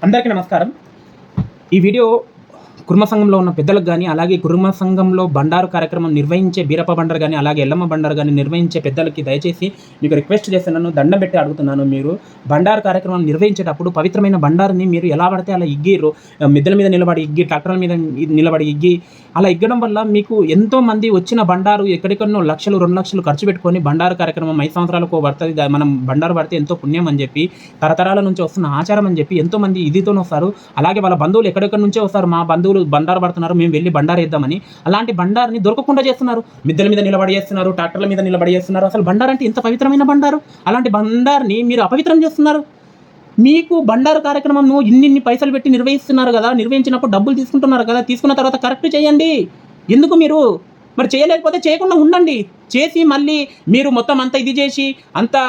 అందరికీ నమస్కారం. ఈ వీడియో కుర్మ సంఘంలో ఉన్న పెద్దలకు కానీ, అలాగే కుర్మ సంఘంలో బండారు కార్యక్రమం నిర్వహించే బీరప్ప బండారు కానీ, అలాగే ఎల్లమ్మ బండారు కానీ నిర్వహించే పెద్దలకి దయచేసి మీకు రిక్వెస్ట్ చేస్తున్నాను, దండం పెట్టి అడుగుతున్నాను. మీరు బండారు కార్యక్రమం నిర్వహించేటప్పుడు పవిత్రమైన బండారుని మీరు ఎలా పడితే అలా ఇగ్గిర్రు, మిద్దెల మీద నిలబడి ఇగ్గి, ట్రాక్టర్ల మీద నిలబడి ఇగ్గి, అలా ఇగ్గడం వల్ల మీకు ఎంతోమంది వచ్చిన బండారు ఎక్కడెక్కడో లక్షలు 2 లక్షలు ఖర్చు పెట్టుకొని బండారు కార్యక్రమం 5 సంవత్సరాలకు పడుతుంది, మనం బండారు పడితే ఎంతో పుణ్యం అని చెప్పి, తరతరాల నుంచి వస్తున్న ఆచారం అని చెప్పి ఎంతోమంది ఇదితోనే వస్తారు. అలాగే వాళ్ళ బంధువులు ఎక్కడెక్కడి నుంచే వస్తారు, మా బంధువులు బండారు పడుతున్నారు, మేము వెళ్ళి బండారు వేద్దామని. అలాంటి బండారుని దొరకకుండా చేస్తున్నారు, మిద్దెల మీద నిలబడి చేస్తున్నారు, ట్రాక్టర్ల మీద నిలబడి చేస్తున్నారు. అసలు బండారు అంటే ఇంత పవిత్రమైన బండారు, అలాంటి బండారుని మీరు అపవిత్రం చేస్తున్నారు. మీకు బండారు కార్యక్రమం ఇన్ని పైసలు పెట్టి నిర్వహిస్తున్నారు కదా, నిర్వహించినప్పుడు డబ్బులు తీసుకుంటున్నారు కదా, తీసుకున్న తర్వాత కరెక్ట్ చేయండి. ఎందుకు మీరు మరి చేయలేకపోతే చేయకుండా ఉండండి. చేసి మళ్ళీ మీరు మొత్తం అంతా ఇది చేసి అంతా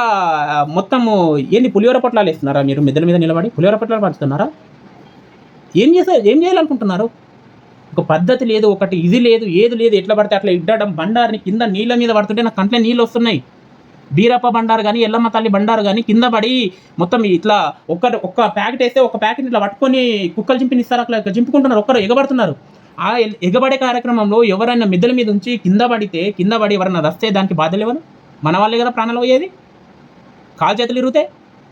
మొత్తము ఏంది పులిహోర పొట్లాలు వేస్తున్నారా? మీరు మిద్దెల మీద నిలబడి పులిహోర పొట్లాలు పడుతున్నారా? ఏం చేయాలనుకుంటున్నారు? ఒక పద్ధతి లేదు, ఒకటి ఇది లేదు, ఏది లేదు, ఎట్లా పడితే అట్లా ఇడ్డడం. బండారుని కింద నీళ్ళ మీద పడుతుంటే నాకు కంట్లో నీళ్ళు వస్తున్నాయి. బీరప్ప బండారు కానీ, ఎల్లమ్మ తల్లి బండారు కానీ కింద పడి మొత్తం ఇట్లా ఒక్క ప్యాకెట్ వేస్తే ఒక ప్యాకెట్ ఇట్లా పట్టుకొని కుక్కలు చింపినిస్తారు, అట్లా చింపుకుంటున్నారు, ఒక్కరు ఎగబడుతున్నారు. ఆ ఎగబడే కార్యక్రమంలో ఎవరైనా మిద్దెల మీద ఉంచి కింద పడి ఎవరైనా వస్తే దానికి బాధలు ఎవరు? మన వాళ్ళే కదా ప్రాణాలు పోయేది. కాలు చేతులు ఇరిగితే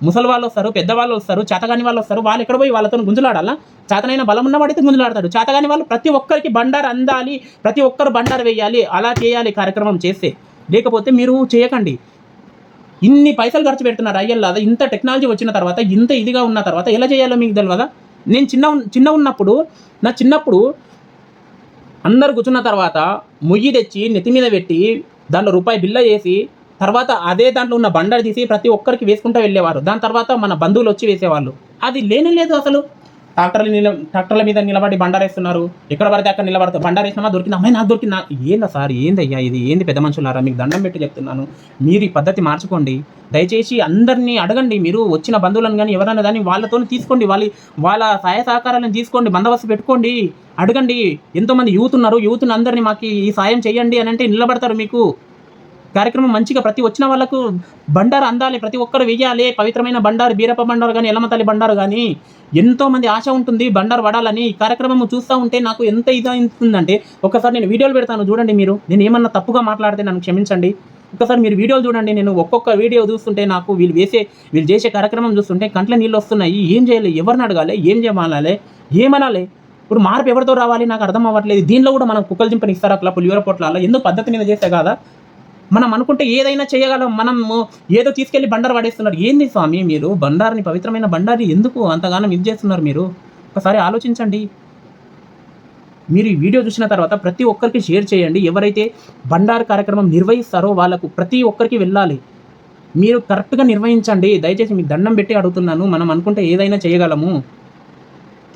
ముసలి వాళ్ళు వస్తారు, పెద్దవాళ్ళు వస్తారు, చేతగాని వాళ్ళు వస్తారు. వాళ్ళు ఎక్కడ పోయి వాళ్ళతో గుంజులాడాలా? చేతనైనా బలం ఉన్నవాడితే గుంజులాడతాడు. చేతగాని వాళ్ళు ప్రతి ఒక్కరికి బండారు అందాలి, ప్రతి ఒక్కరు బండారు వేయాలి, అలా చేయాలి కార్యక్రమం చేస్తే. లేకపోతే మీరు చేయకండి. ఇన్ని పైసలు ఖర్చు పెడుతున్నారు అయ్యల్లాదా. ఇంత టెక్నాలజీ వచ్చిన తర్వాత, ఇంత ఇదిగా ఉన్న తర్వాత ఎలా చేయాలో మీకు తెలియదా? నేను చిన్నప్పుడు అందరు కూర్చున్న తర్వాత ముయ్యి తెచ్చి నెత్తి మీద పెట్టి దాంట్లో రూపాయి బిల్ల చేసి తర్వాత అదే దాంట్లో ఉన్న బండారు తీసి ప్రతి ఒక్కరికి వేసుకుంటూ వెళ్ళేవారు. దాని తర్వాత మన బంధువులు వచ్చి వేసేవాళ్ళు. అది లేదు అసలు. ట్రాక్టర్ల మీద నిలబడి బండారు వేస్తున్నారు, ఎక్కడ పడితే అక్కడ నిలబడతారు. బండారు వేసినామా దొరికింది, అమ్మాయి నాకు దొరికిందా? ఏందా సార్, ఏందయ్యా ఇది, ఏంది పెద్ద మనుషులారా? మీకు దండం పెట్టి చెప్తున్నాను, మీరు ఈ పద్ధతి మార్చుకోండి. దయచేసి అందరినీ అడగండి. మీరు వచ్చిన బంధువులను కానీ ఎవరైనా కానీ వాళ్ళతో తీసుకోండి, వాళ్ళ సహాయ సహకారాలను తీసుకోండి, బందోబస్తు పెట్టుకోండి, అడగండి. ఎంతోమంది యూత్ ఉన్నారు, యూత్ని అందరినీ మాకు ఈ సాయం చేయండి అని అంటే నిలబడతారు. మీకు కార్యక్రమం మంచిగా ప్రతి వచ్చిన వాళ్ళకు బండారు అందాలి, ప్రతి ఒక్కరు వెయ్యాలి. పవిత్రమైన బండారు, బీరప్ప బండారు కానీ, ఎల్లమ్మ తల్లి బండారు కానీ, ఎంతోమంది ఆశ ఉంటుంది బండారు పడాలని. ఈ కార్యక్రమం చూస్తూ ఉంటే నాకు ఎంత ఇది అవుతుందంటే, ఒకసారి నేను వీడియోలు పెడతాను చూడండి. మీరు నేను ఏమన్నా తప్పుగా మాట్లాడితే నన్ను క్షమించండి. ఒకసారి మీరు వీడియోలు చూడండి. నేను ఒక్కొక్క వీడియో చూస్తుంటే నాకు వీళ్ళు చేసే కార్యక్రమం చూస్తుంటే కంట్లో నీళ్ళు వస్తున్నాయి. ఏం చేయాలి, ఎవరిని అడగాలి, ఏమనాలి? ఇప్పుడు మార్పు ఎవరితో రావాలి నాకు అర్థం అవ్వట్లేదు. దీనిలో కూడా మనం కుక్కలు చింపని ఇస్తారా? అట్లా పులిహోర పొట్లాల ఎందుకు పద్ధతి మీద చేస్తే కాదా? మనం అనుకుంటే ఏదైనా చేయగలం. మనం ఏదో తీసుకెళ్ళి బండారు పడేస్తున్నారు. ఏంది స్వామి మీరు బండారుని, పవిత్రమైన బండారుని ఎందుకు అంతగానం ఇది చేస్తున్నారు? మీరు ఒకసారి ఆలోచించండి. మీరు ఈ వీడియో చూసిన తర్వాత ప్రతి ఒక్కరికి షేర్ చేయండి. ఎవరైతే బండారు కార్యక్రమం నిర్వహిస్తారో వాళ్ళకు ప్రతి ఒక్కరికి వెళ్ళాలి. మీరు కరెక్ట్గా నిర్వహించండి. దయచేసి మీకు దండం పెట్టి అడుగుతున్నాను. మనం అనుకుంటే ఏదైనా చేయగలము.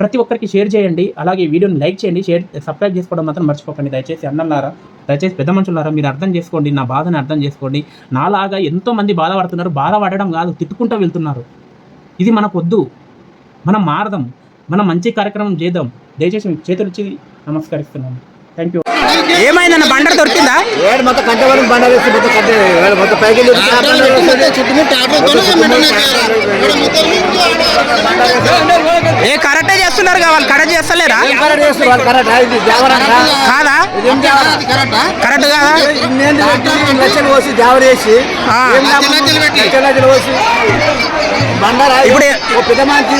ప్రతి ఒక్కరికి షేర్ చేయండి. అలాగే వీడియోని లైక్ చేయండి, సబ్స్క్రైబ్ చేసుకోవడం మాత్రం మర్చిపోకండి. దయచేసి అన్నలారా, దయచేసి పెద్ద మనుషులారా, మీరు అర్థం చేసుకోండి, నా బాధని అర్థం చేసుకోండి. నాలాగా ఎంతోమంది బాధపడుతున్నారు. బాధపడడం కాదు, తిట్టుకుంటూ వెళ్తున్నారు. ఇది మనకొద్దు. మనం మారదాం, మనం మంచి కార్యక్రమం చేద్దాం. దయచేసి మీకు చేతులిచ్చి నమస్కరిస్తున్నాను. Thank you. ఏమైందన్న బండారు దొరికిందా? మొత్తం కంట వరకు బండారు వేసి మొత్తం పైకి కరెక్టే చేస్తున్నారు కదా, వాళ్ళు కరెక్ట్ చేస్తలేరా? కాదా? కరెక్ట్ కాదా? లక్షలు పోసి జావర్ వేసి పోసి బండారా ఇప్పుడు పెద్ద మనిషి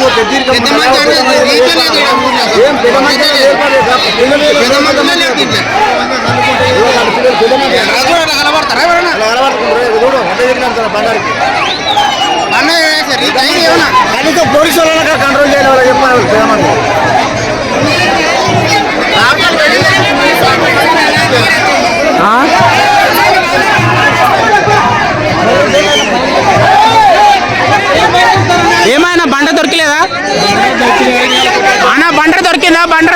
కనీసం పోలీసు వాళ్ళకి కంట్రోల్ చేయాలి. వాళ్ళకి చెప్పాలి పెద్ద మనిషి. ఏమైనా బండ దొరికలేదా అన్న? బండారు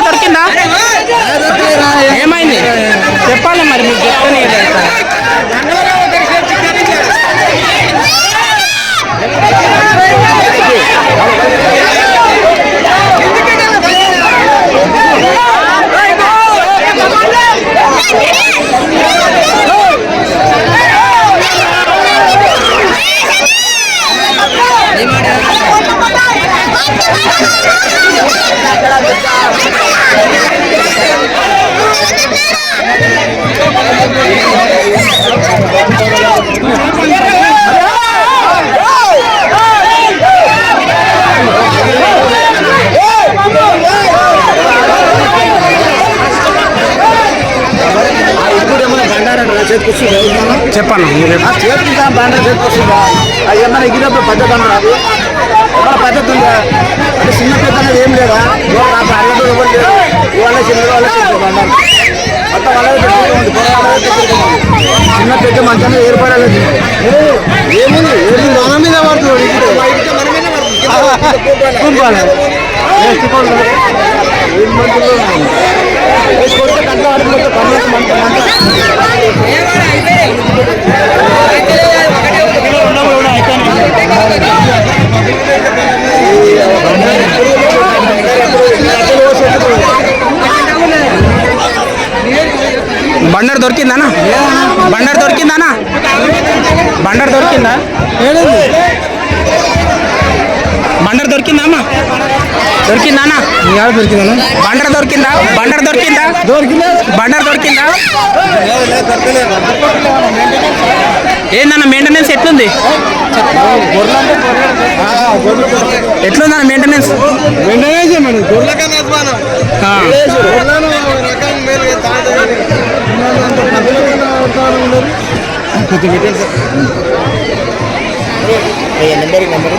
దొరికిందా? ఏమైంది చెప్పాలి మరి, మీకు చెప్తానే Hey, చెప్పాను చేతుకుంటా బండలు చేతుకొస్తుందా అది ఏమన్నా ఎగిరినప్పుడు పద్ధతి అన్నారు అది ఏమన్నా పద్ధతి ఉందా అంటే చిన్న పెద్ద అనేది ఏం లేదా అరగదు ఎవరు లేదు వాళ్ళ చిన్న వాళ్ళ పెద్ద బండారు మొత్తం వాళ్ళే పెట్టుకోండి చిన్న పెద్ద మంచిగా ఏర్పడలేదు ఏముంది ఏది మన మీద పడుతుంది ఏం మందులు కంట్లో ఆడిపోతే పనులు మంట బండర్ దొరికిందానా బండర్ దొరికిందానా బండర్ దొరికిందా బండర్ దొరికిందా దొరికిందానా దొరికిందా బండర్ దొరికిందా బండర్ దొరికిందా బండర్ దొరికిందా ఏందన్న మెయింటెనెన్స్ ఎట్లుంది ఎట్లుందన్న మెయింటెనెన్స్ నెంబర్